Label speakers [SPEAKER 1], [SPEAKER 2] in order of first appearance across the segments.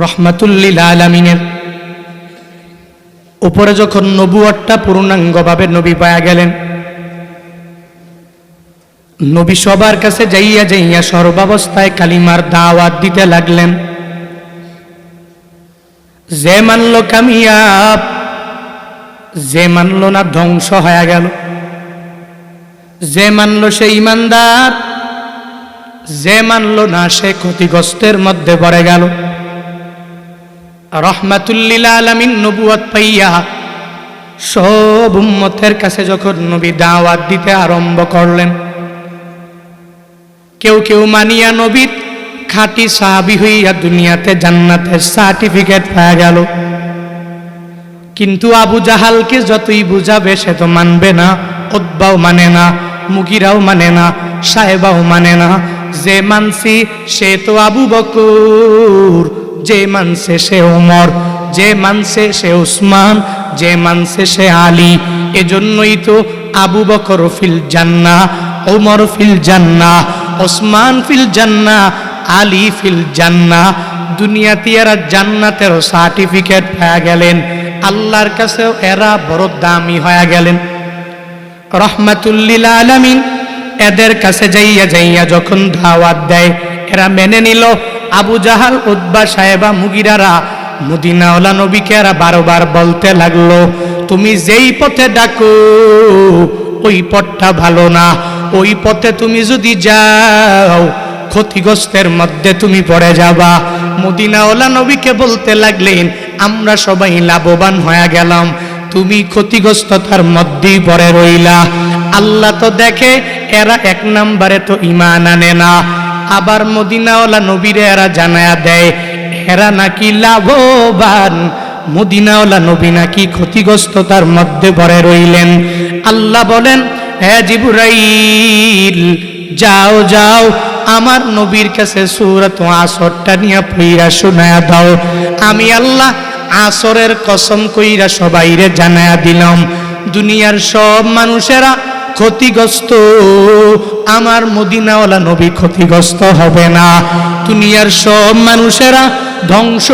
[SPEAKER 1] রহমাতুল লিল আলামিনের উপরে যখন নবুয়তটা পূর্ণাঙ্গভাবে নবী পায়া গেলেন, নবী সবার কাছে যাইয়া যাইয়া সর্বাবস্থায় কালিমার দাওয়াত দিতে লাগলেন। যে মানল কামিয়াব, যে মানল না ধ্বংস হয়ে গেল। যে মানল সে ইমানদার, যে মানল না সে ক্ষতিগ্রস্তের মধ্যে পড়ে গেল। রহমাতুল লিল আলামিন নবুয়ত পাইয়া সব উম্মতের কাছে যখন নবী দাওয়াত দিতে আরম্ভ করলেন, কেউ কেউ মানিয়া নবীর খাঁটি সাহাবী হইয়া দুনিয়াতে জান্নাতের সার্টিফিকেট পাওয়া গেল। কিন্তু আবু জাহালকে যতই বুঝাবে সে তো মানবে না, উতবাও মানে না, মুগিরাও মানে না, সাহেবাও মানে না। যে মানছি সে তো আবু বকর, যে মানছে সে ওমর, যে মানছে সে উসমান, যে মানছে সে আলী। এজন্যই তো আবু বকর ফিল জান্নাহ, ওমর ফিল জান্নাহ, ওসমান ফিল জান্নাহ, আলী ফিল জান্নাহ। দুনিয়াতে এরা জান্নাতের সার্টিফিকেট পেয়ে গেলেন, আল্লাহর কাছেও এরা বড় দামি হয়ে গেলেন। রহমাতুল লিল আলামিন এদের কাছে যাইয়া যাইয়া যখন দাওয়াত দেয়, এরা মেনে নিল। আবু জাহাল, উতবা, সাহেবা, মুগিরারা মদিনাওয়ালা নবীকে এরা বারবার বলতে লাগলো, তুমি যেই পথে ডাকো ওই পথটা ভালো না, ওই পথে তুমি যদি যাও ক্ষতিগ্রস্তের মধ্যে তুমি পড়ে যাবা। মদিনাওয়ালা নবীকে বলতে লাগলেন, আমরা সবাই লাভবান হয়ে গেলাম, তুমি ক্ষতিগ্রস্ততার মধ্যেই পড়ে রইলা। আল্লাহ তো দেখে এরা এক নম্বরে তো ঈমান আনে না, আবার মদিনাওয়ালা নবীরে এরা জানায়া দেয় এরা নাকি লাভবান। মদিনাওয়ালা নবী নাকি ক্ষতিগ্রস্ততার মধ্যে পড়ে রইলেন। আল্লাহ বলেন, হে জিবরাইল যাও যাও আমার নবীর কাছে সূরাত আসরটা নিয়ে পড়া শোনায়া দাও। আমি আল্লাহ আসরের কসম কইরা সবাইরে জানায়া দিলাম, দুনিয়ার সব মানুষেরা ক্ষতিগ্রস্ত, আমার মদিনাওয়ালা নবী ক্ষতিগ্রস্ত হবে না। দুনিয়ার সব মানুষেরা ধ্বংস,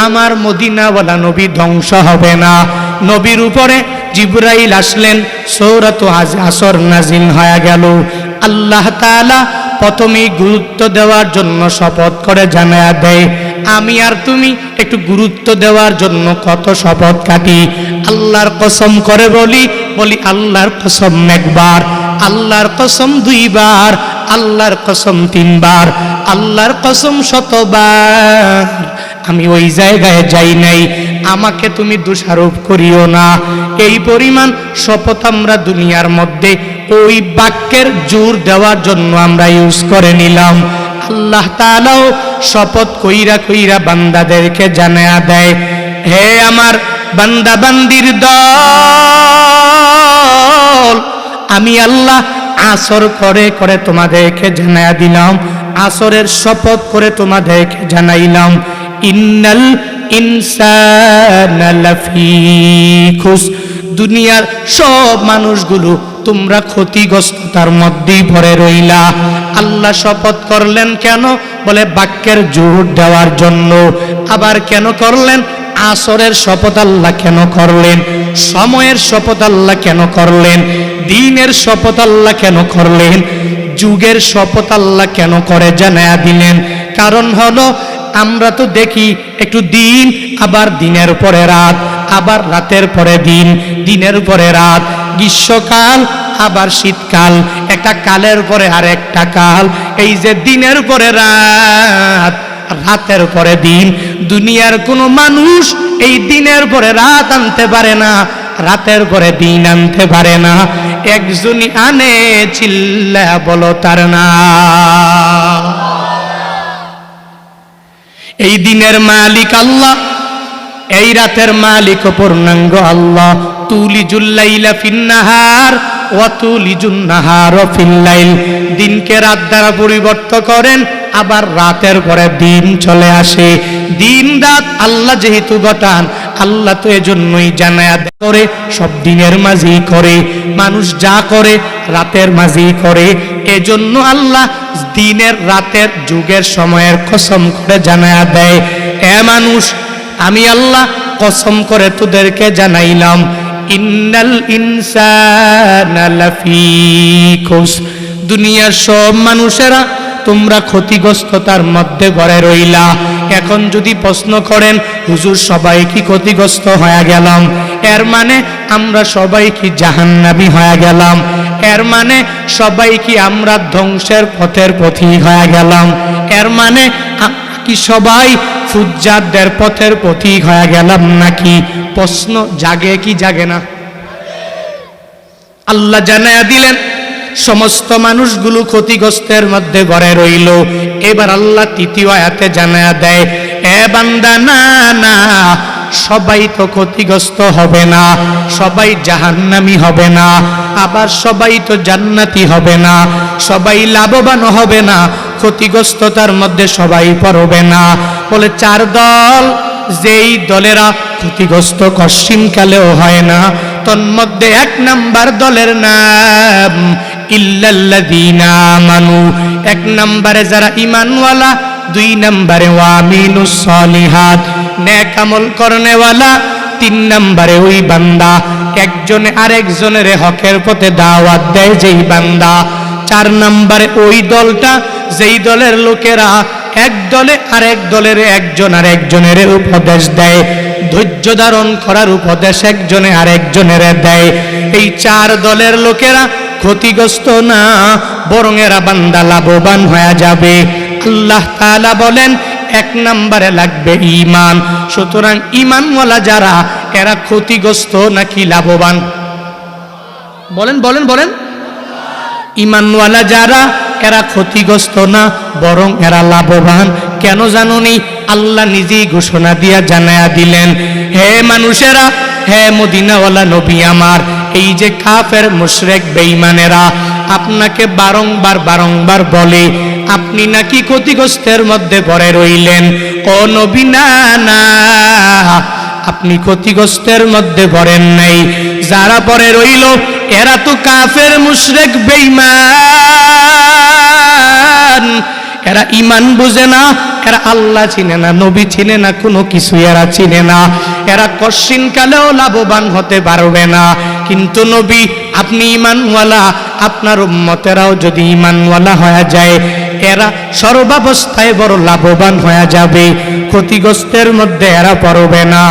[SPEAKER 1] আমার মদিনাওয়ালা নবী ধ্বংস হবে না। নবীর উপরে জিবরাইল আসলেন, সূরাত আসর নাজিল হয়ে গেল। আল্লাহ তাআলা প্রথমেই গুরুত্ব দেওয়ার জন্য শপথ করে জানায়া দেয়, আমি আর তুমি একটু গুরুত্ব দেওয়ার জন্য কত শপথ কাটি। আল্লাহর কসম করে বলি আল্লাহর কসম একবার, আল্লাহর কসম দুইবার, আল্লাহর কসম তিনবার, আল্লাহর কসম শতবার। আমি ওই জায়গায় যাই নাই, আমাকে তুমি দোষারোপ করিও না। এই পরিমাণ শপথ আমরা দুনিয়ার মধ্যে ওই বাক্যের জোর দেওয়ার জন্য আমরা ইউজ করে নিলাম। আল্লাহ তাআলাও শপথ কইরা কইরা বান্দাদেরকে জানায়া দেয়, হে আমার বান্দা বান্দির দল, আমি আল্লাহ আসর করে করে তোমাদেরকে জানায়া দিলাম, আসরের শপথ করে তোমাদেরকে জানাইলাম, ইন্নাল ইনসানা লাফি খুস, দুনিয়ার সব মানুষগুলো তোমরা ক্ষতিগ্রস্ততার মধ্যেই পড়ে রইলা। আল্লাহ শপথ করলেন কেন? বলে বাক্যের জোর দেওয়ার জন্য। আবার কেন করলেন? আসরের শপথ আল্লাহ কেন করলেন? সময়ের শপথ আল্লাহ কেন করলেন? দিনের শপথ আল্লাহ কেন করলেন? যুগের শপথ আল্লাহ কেন করে জানায়া দিলেন? কারণ হলো আমরা তো দেখি একটু দিন, আবার দিনের পরে রাত, আবার রাতের পরে দিন, দিনের পরে রাত, গ্রীষ্মকাল আবার শীতকাল, একটা কালের পরে আর একটা কাল। এই যে দিনের পরে রাত, রাতের পরে দিন, দুনিয়ার কোনো মানুষ এই দিনের পরে রাত আনতে পারে না, রাতের পরে দিন আনতে পারে না। একজনই আনে, চিল্লা বলো তার না। এই দিনের মালিক আল্লাহ, এই রাতের মালিক পূর্ণাঙ্গ আল্লাহ। তুলিজুল লাইলা ফিন নাহার ওয়া তুলিজুন নাহার ফিল লাইল, দিনকে রাত দ্বারা পরিবর্তন করেন, আবার রাতের পরে দিন চলে আসে। দিন রাত আল্লাহ যেহেতু ঘটান, আল্লাহ তো এজন্যই জানায়া করে সব দিনের মাঝেই করে, মানুষ যা করে রাতের মাঝেই করে। এজন্য আল্লাহ দিনের রাতের যুগের সময়ের কসম করে জানায়া দেয়, এ মানুষ, আমি আল্লাহ কসম করে তোদেরকে জানাইলাম, ইন্নাল ইনসানা লাফি খুসর, দুনিয়ার সব মানুষেরা তোমরা ক্ষতিগ্রস্ততার মধ্যে গড়ে রইলা। এখন যদি প্রশ্ন করেন, হুজুর সবাই কি ক্ষতিগ্রস্ত হয়ে গেলাম, এর মানে আমরা সবাই কি জাহান্নামী হয়ে গেলাম? এর মানে সবাই কি আমরা ধ্বংসের পথের পথিক হয়ে গেলাম? এর মানে কি সবাই ফুজ্জারদের পথের পথিক হয়ে গেলাম নাকি? প্রশ্ন জাগে কি জাগে না? আল্লাহ জানায়া দিলেন সমস্ত মানুষগুলো ক্ষতিগ্রস্তের মধ্যে গড়ে রইল। এবার আল্লাহ তৃতীয় আয়াতে জানায়া দেয়, এ বান্দা, না না, সবাই তো ক্ষতিগ্রস্ত হবে না, সবাই জাহান্নামী হবে না, আবার সবাই তো জান্নাতি হবে না, সবাই লাভবান হবে না, ক্ষতিগ্রস্ততার মধ্যে সবাই পড়বে না। বলে চার দল, যেই দলেরা ক্ষতিগ্রস্ত কশ্চিনকালেও হয় না, তন্মধ্যে এক নাম্বার দলের নাম ইল্লাল্লাযীনা আমানু, এক নম্বরে যারা ঈমানওয়ালা, দুই নম্বরে ওয়ামিলুস সলিহাত, নেক আমল করনেওয়ালা, তিন নম্বরে ওই বান্দা একজনে আরেকজনের হকের পথে দাওয়াত দেয় যেই বান্দা, চার নম্বরে ওই দলটা যেই দলের লোকেরা এক দলে আরেক দলের একজন আরেকজনের উপদেশ দেয়, ধৈর্য ধারণ করার উপদেশ একজনে আরেকজনের দেয়। এই চার দলের লোকেরা ক্ষতিগ্রস্ত না, বরং এরা বান্দা লাভবান হয়ে যাবে। আল্লাহ তাআলা বলেন এক নম্বরে লাগবে ঈমান। সুতরাং ঈমানওয়ালা যারা, এরা ক্ষতিগ্রস্ত নাকি লাভবান? বলেন বলেন বলেন। ঈমানওয়ালা যারা, এরা ক্ষতিগ্রস্ত না, বরং এরা লাভবান। কেন জানুনি? আল্লাহ নিজেই ঘোষণা দিয়া জানায়া দিলেন, হে মানুষেরা, হে মদিনাওয়ালা নবী আমার, এই যে কাফের মুশরিক বেঈমানেরা আপনাকে বারংবার বারংবার বলে আপনি নাকি ক্ষতিগ্রস্তের মধ্যে পড়ে রইলেন। ও নবী, না না, আপনি ক্ষতিগ্রস্তের মধ্যে পড়েন নাই। যারা পড়ে রইল এরা তো কাফের মুশরিক বেঈমান, এরা ঈমান বুঝে না, এরা আল্লাহ চিনে না, নবী চিনে না, কোনো কিছু এরা চিনে না, এরা কশ্চিন কালেও লাভবান হতে পারবে না। কিন্তু নবী, আপনি ঈমানওয়ালা, আপনার উম্মতেরাও যদি ঈমানওয়ালা হয়ে যায়, এরা সর্বাবস্থায় বড় লাভবান হয়ে যাবে, ক্ষতিগ্রস্তের মধ্যে এরা পড়বে না।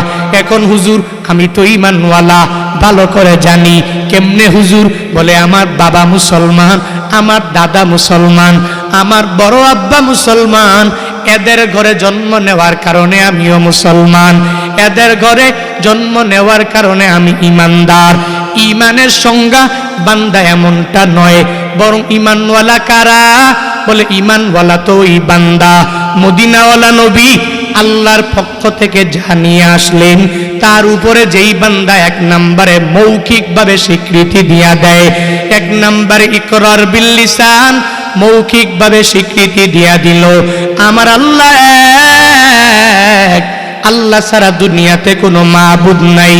[SPEAKER 1] এখন হুজুর, আমি তো ঈমানওয়ালা, ভালো করে জানি। কেমনে হুজুর? বলে আমার বাবা মুসলমান, আমার দাদা মুসলমান, আমার বড় আব্বা মুসলমান, এদের ঘরে জন্ম নেওয়ার কারণে আমিও মুসলমান, এদের ঘরে জন্ম নেওয়ার কারণে আমি ঈমানদার। ঈমানের সংজ্ঞা বান্দা এমনটা নয়, বরং ঈমানওয়ালা কারা? বলে ঈমানওয়ালা তো ওই বান্দা মদিনাওয়ালা নবী আল্লাহর পক্ষ থেকে জানিয়ে আসলেন, তার উপরে যেই বান্দা এক নম্বরে মৌখিকভাবে স্বীকৃতি দিয়া দেয়, এক নম্বরে ইকরার বিল লিসান, মৌখিকভাবে স্বীকৃতি দিয়া দিল আমার আল্লাহ এক, আল্লাহ সারা দুনিয়াতে কোনো মাবুদ নাই,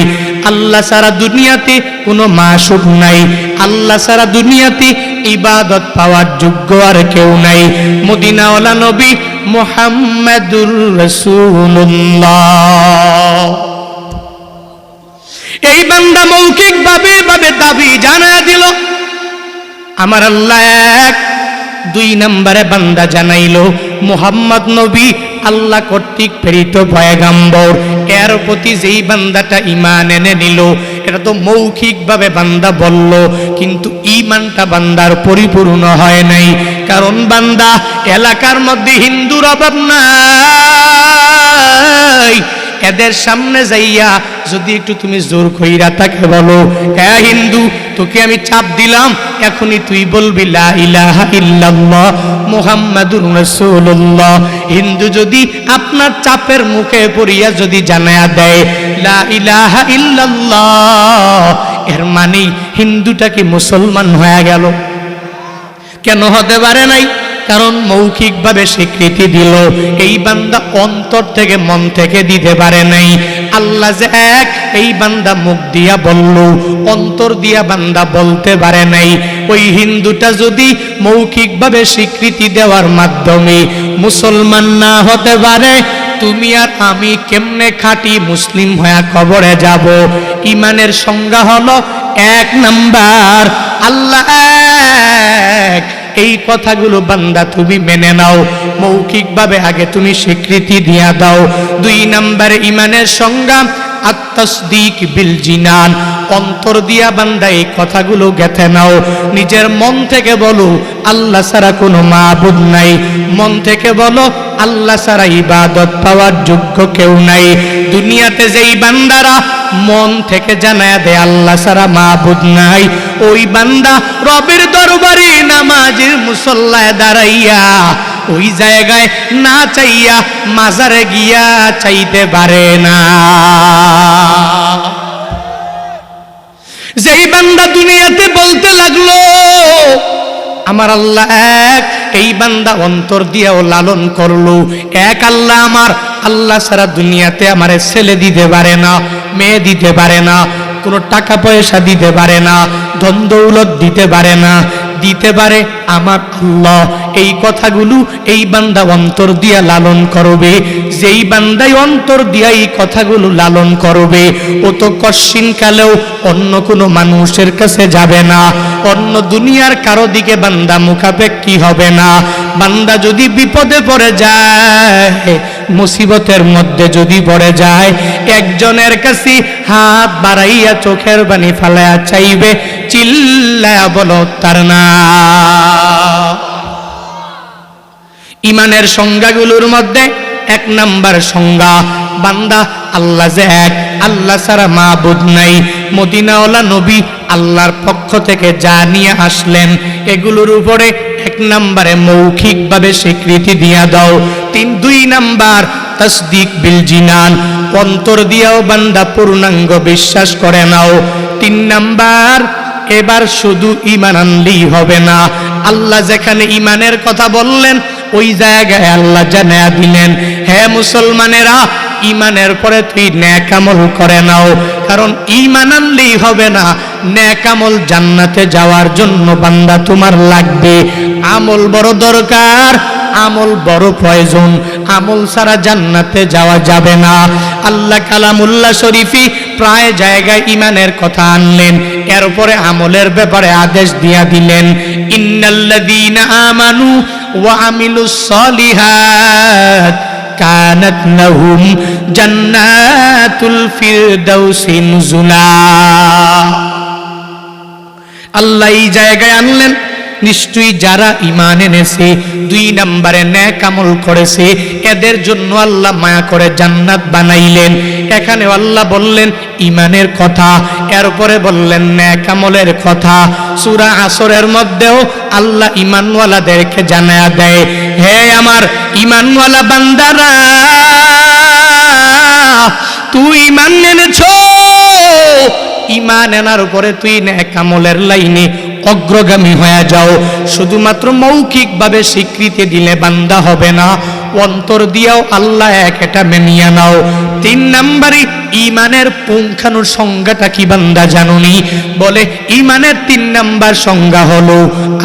[SPEAKER 1] আল্লাহ সারা দুনিয়াতে কোনো মাশূক নাই, আল্লাহ সারা দুনিয়াতে ইবাদত পাওয়ার যোগ্য আর কেউ নাই, মদিনাওয়ালা নবী মুহাম্মাদুর রাসূলুল্লাহ। এই বান্দা মৌখিকভাবে দাবি জানা দিল আমার আল্লাহ এক। দুই নম্বরে বান্দা জানাইলো মুহাম্মদ নবী আল্লাহ কর্তৃক প্রেরিত পয়গম্বর, এর প্রতি যেই বান্দাটা ঈমান এনে নিল, এটা তো মৌখিকভাবে বান্দা বলল, কিন্তু ঈমানটা বান্দার পরিপূর্ণ হয় নাই। কারণ বান্দা এলাকার মধ্যে হিন্দুর অভাব নাই, এদের সামনে যাইয়া যদি একটু তুমি জোর কইরা তাকে বলো, হ্যাঁ হিন্দু, তোকে আমি চাপ দিলাম, এখনই তুই বলবি লা ইলাহা ইল্লাল্লাহ মুহাম্মাদুর রাসূলুল্লাহ। হিন্দু যদি আপনার চাপের মুখে পড়িয়া যদি জানায়া দেয় লা ইলাহা ইল্লাল্লাহ, এর মানে হিন্দুটা কি মুসলমান হয়ে গেল? কেন হতে পারে নাই? কারণ মৌখিকভাবে স্বীকৃতি দিল, এই বান্দা অন্তর থেকে মন থেকে দিতে পারে নাই। আল্লাহ যে এক, এই বান্দা মুখ দিয়া বলল, অন্তর দিয়া বান্দা বলতে পারে নাই। ওই হিন্দুটা যদি মৌখিকভাবে স্বীকৃতি দেওয়ার মাধ্যমে মুসলমান না হতে পারে, তুমি আর আমি কেমনে খাঁটি মুসলিম হয়ে কবরে যাব? ইমানের সংজ্ঞা হলো 1 নাম্বার আল্লাহ এক। এই কথাগুলো বান্দা তুমি মেনে নাও, মৌখিকভাবে আগে তুমি স্বীকৃতি দিয়া দাও। 2 নাম্বারে ইমানের সংজ্ঞা আত-তাসদীক বিল জিনান, অন্তর দিয়া বান্দা এই কথাগুলো গেঁথে নাও। নিজের মন থেকে বলো আল্লাহ ছাড়া কোনো মাবুদ নাই, মন থেকে বলো আল্লাহ ছাড়া ইবাদত পাওয়ার যোগ্য কেউ নাই। দুনিয়াতে যেই বান্দারা মন থেকে জানায়া দেয় আল্লাহ ছাড়া মাবুদ নাই, ওই বান্দা রবের দরবারে নামাজের মুসল্লায় দাঁড়াইয়া ওই জায়গায় না চাইয়া মাজারে গিয়া চাইতে পারে না। যেই বান্দা দুনিয়াতে বলতে লাগলো আমার আল্লাহ এক, এই বান্দা অন্তর দিয়েও লালন করলো এক আল্লাহ আমার, আল্লাহ সারা দুনিয়াতে আমারে ছেলে দিতে পারে না, মেয়ে দিতে পারে না, কোনো টাকা পয়সা দিতে পারে না, ধন দৌলত দিতে পারে না, দিতে পারে আমার আল্লাহ। এই কথাগুলো এই বান্দা অন্তর দিয়া লালন করবে। যেই বান্দাই অন্তর দিয়া এই কথাগুলো লালন করবে, ও তো কশিন কালেও অন্য কোনো মানুষের কাছে যাবে না, অন্য দুনিয়ার কারো দিকে বান্দা মুখাপেক্ষী হবে না। বান্দা যদি বিপদে পড়ে যায়, মুসিবতের মধ্যে যদি পড়ে যায়, একজনের কাছে হাত বাড়াইয়া চোখের পানি ফালাইয়া চাইবে, চিল্লায়া বলো তার না। ইমানের সংজ্ঞাগুলোর মধ্যে 1 নাম্বার সংজ্ঞা বান্দা আল্লাহ যে এক, আল্লাহ ছাড়া মাবুদ নাই। মদিনাওয়ালা নবী আল্লাহর পক্ষ থেকে যা নিয়ে আসলেন এগুলোর উপরে 1 নাম্বারে মৌখিকভাবে স্বীকৃতি দিয়া দাও। 2 নাম্বার তাসদীক বিল জিনান, অন্তর দিয়াও বান্দা পূর্ণাঙ্গ বিশ্বাস করে নাও। 3 নাম্বার এবার শুধু ঈমান আনলেই হবে না, আল্লাহ যেখানে ঈমানের কথা বললেন ওই জায়গায় আল্লাহ জানায়া দিলেন, হে মুসলমানেরা ঈমানের পরে তুই নেক আমল করে নাও। কারণ ঈমান আনলেই হবে না, নেক আমল জান্নাতে যাওয়ার জন্য বান্দা তোমার লাগবে। আমল বড় দরকার, আমল বড় প্রয়োজন, আমল ছাড়া জান্নাতে যাওয়া যাবে না। আল্লাহ কালামুল্লাহ শরীফি প্রায় জায়গায় ঈমানের কথা আনলেন, এরপরে আমলের ব্যাপারে আদেশ দিয়া দিলেন, ইন্নাল্লাযীনা আমানু ওয়া আমিলুস সলিহাত কানাত লাহুম জান্নাতুল ফিরদাউসি নুজুলা। আল্লাহ এই জায়গায় আনলেন নিশ্চয়ই যারা ঈমান এনেছে, 2 নম্বরে নেক আমল করেছে, এদের জন্য আল্লাহ মায়া করে জান্নাত বানাইলেন। এখানে আল্লাহ বললেন ঈমানের কথা, এরপরে বললেন নেক আমলের কথা। সূরা আসরের মধ্যেও আল্লাহ ঈমানওয়ালাদেরকে জানায়া দেয়, হে আমার ঈমানওয়ালা বান্দারা, তুই ঈমান এনেছো, ঈমান আনার উপরে তুই নেক আমলের লাইনে অগ্রগামী হয়ে যাও। শুধুমাত্র মৌখিকভাবে স্বীকৃতি দিলে বান্দা হবে না, অন্তর দিয়াও আল্লাহ এক, এটা মেনিয়ে নাও। 3 নম্বরে ঈমানের পুঙ্খানুর সংজ্ঞাটা কি বান্দা জানুনি? বলে ঈমানের 3 নম্বর সংজ্ঞা হলো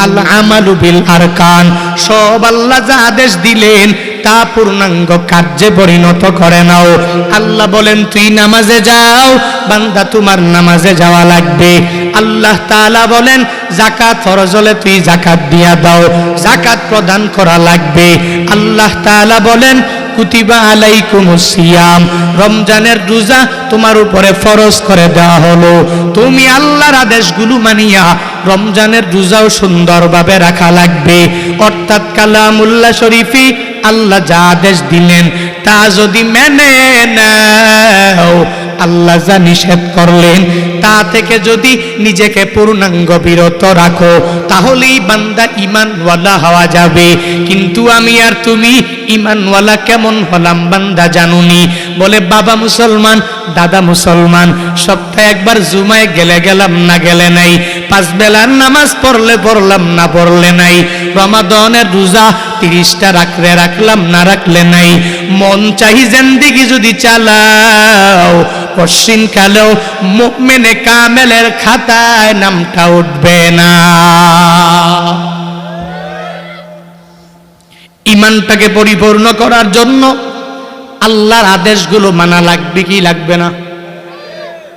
[SPEAKER 1] আল আমালু বিল আরকান, সব আল্লাহ যা আদেশ দিলেন তা পূর্ণাঙ্গ কার্যে পরিণত করে নাও। আল্লাহ বলেন তুই নামাজে যাও, বান্দা তোমার নামাজে যাওয়া লাগবে। আল্লাহ তাআলা বলেন যাকাত ফরজ হলে তুই যাকাত দিয়া দাও, যাকাত প্রদান করা লাগবে। আল্লাহ তাআলা বলেন কুতিবা আলাইকুমুস সিয়াম, রমজানের রোজা তোমার উপরে ফরজ করে দেওয়া হলো। তুমি আল্লাহর আদেশগুলো মানিয়া রমজানের রোজাও সুন্দরভাবে রাখা লাগবে। অর্থাৎ কালামুল্লাহ শরীফি আল্লাহ যা আদেশ দিলেন তা যদি মেনে নাও, আল্লাহ যা নিষেধ করলেন তা থেকে যদি নিজেকে পূর্ণাঙ্গ বিরত রাখো, তাহলেই বান্দা ঈমানওয়ালা হওয়া যাবে। কিন্তু আমি আর তুমি ঈমানওয়ালা কেমন হলাম বান্দা জানুনি? বলে বাবা মুসলমান, দাদা মুসলমান, সপ্তাহে একবার জুমায় গেলে গেলাম, না গেলে নাই। 5 বেলার নামাজ পড়লে পড়লাম, না পড়লে নাই। রমাদানের রোজা 30টা রাখলাম, না রাখলে নাই। মন চাহি জিন্দেগি যদি চালাও, পশ্চিম কালেও মুমিনে কামেলের খাতায় নামটা উঠবে না। ঈমানটাকে পরিপূর্ণ করার জন্য আল্লাহর আদেশগুলো মানা লাগবে কি লাগবে না?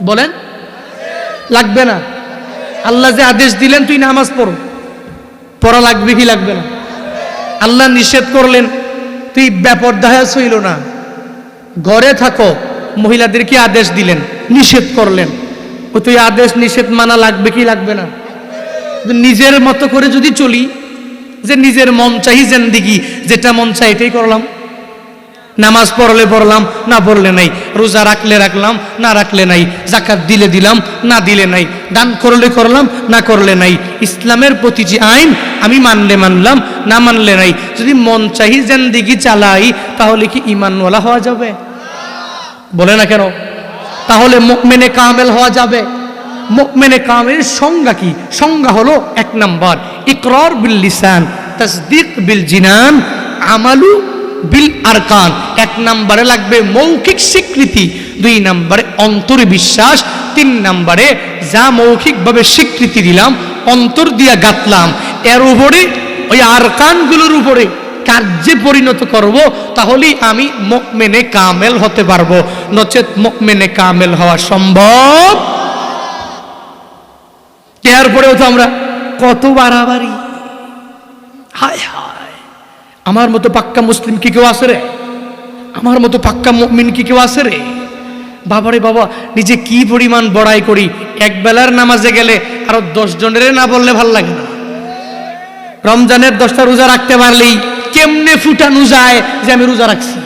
[SPEAKER 1] বলেন, লাগবে না? আল্লাহ যে আদেশ দিলেন তুই নামাজ পড়ো, পড়া লাগবে কি লাগবে না? আল্লাহ নিষেধ করলেন, তুই বেপরদা হয়ে হইল না, ঘরে থাকো, মহিলাদেরকে আদেশ দিলেন, নিষেধ করলেন, ও তুই আদেশ নিষেধ মানা লাগবে কি লাগবে না? নিজের মতো করে যদি চলি, যে নিজের মন চাই জিন্দেগি, যেটা মন চাই এটাই করলাম, নামাজ পড়লে পড়লাম, না পড়লে নাই, রোজা রাখলে রাখলাম, না রাখলে নাই, যাকাত দিলে দিলাম, না দিলে নাই, দান করলে করলাম, না করলে নাই, ইসলামের প্রতি যে আইন আমি মানলে মানলাম, না মানলে নাই, যদি মন চাই জিন্দেগি চালাই, তাহলে কি ঈমানওয়ালা হওয়া যাবে? বলে না কেন? তাহলে মুমিনে কামেল হওয়া যাবে? মুমিনে কামেলের সংজ্ঞা কি? সংজ্ঞা হলো 1 নাম্বার ইকরার বিল লিসান, তাসদীক বিল জিনান, আমালু বিল আরকান। 1 নম্বরে লাগবে মৌখিক স্বীকৃতি, 2 নম্বরে অন্তরে বিশ্বাস, 3 নম্বরে যা মৌখিকভাবে স্বীকৃতি দিলাম, অন্তর দিয়া গাতলাম, এর উপরে ওই আরকানগুলোর উপরে কার্যে পরিণত করব, তাহলেই আমি মুমিনে কামেল হতে পারবো, নচেত মুমিনে কামেল হওয়া সম্ভব। এরপরেও তো আমরা কত বাড়াবাড়ি, হায় হায়, আমার মতো পাক্কা মুসলিম কি কেউ আছে রে? আমার মতো পাক্কা মুমিন কি কেউ আছে রে? বাবারে বাবা, নিজে কি পরিমাণ বড়াই করি, এক বেলার নামাজে গেলে আরো 10 জনের না বললে ভাল লাগে না। রমজানের 10টা রোজা রাখতে পারলেই কেমনে ফুটানো যায় যে আমি রোজা রাখছি।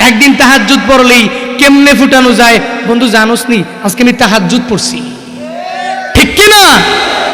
[SPEAKER 1] একদিন তাহাজ্জুদ পড়লেই কেমনে ফুটানো যায়, বন্ধু জানোস নি আজকে আমি তাহাজ্জুদ পড়ছি, ঠিক কিনা?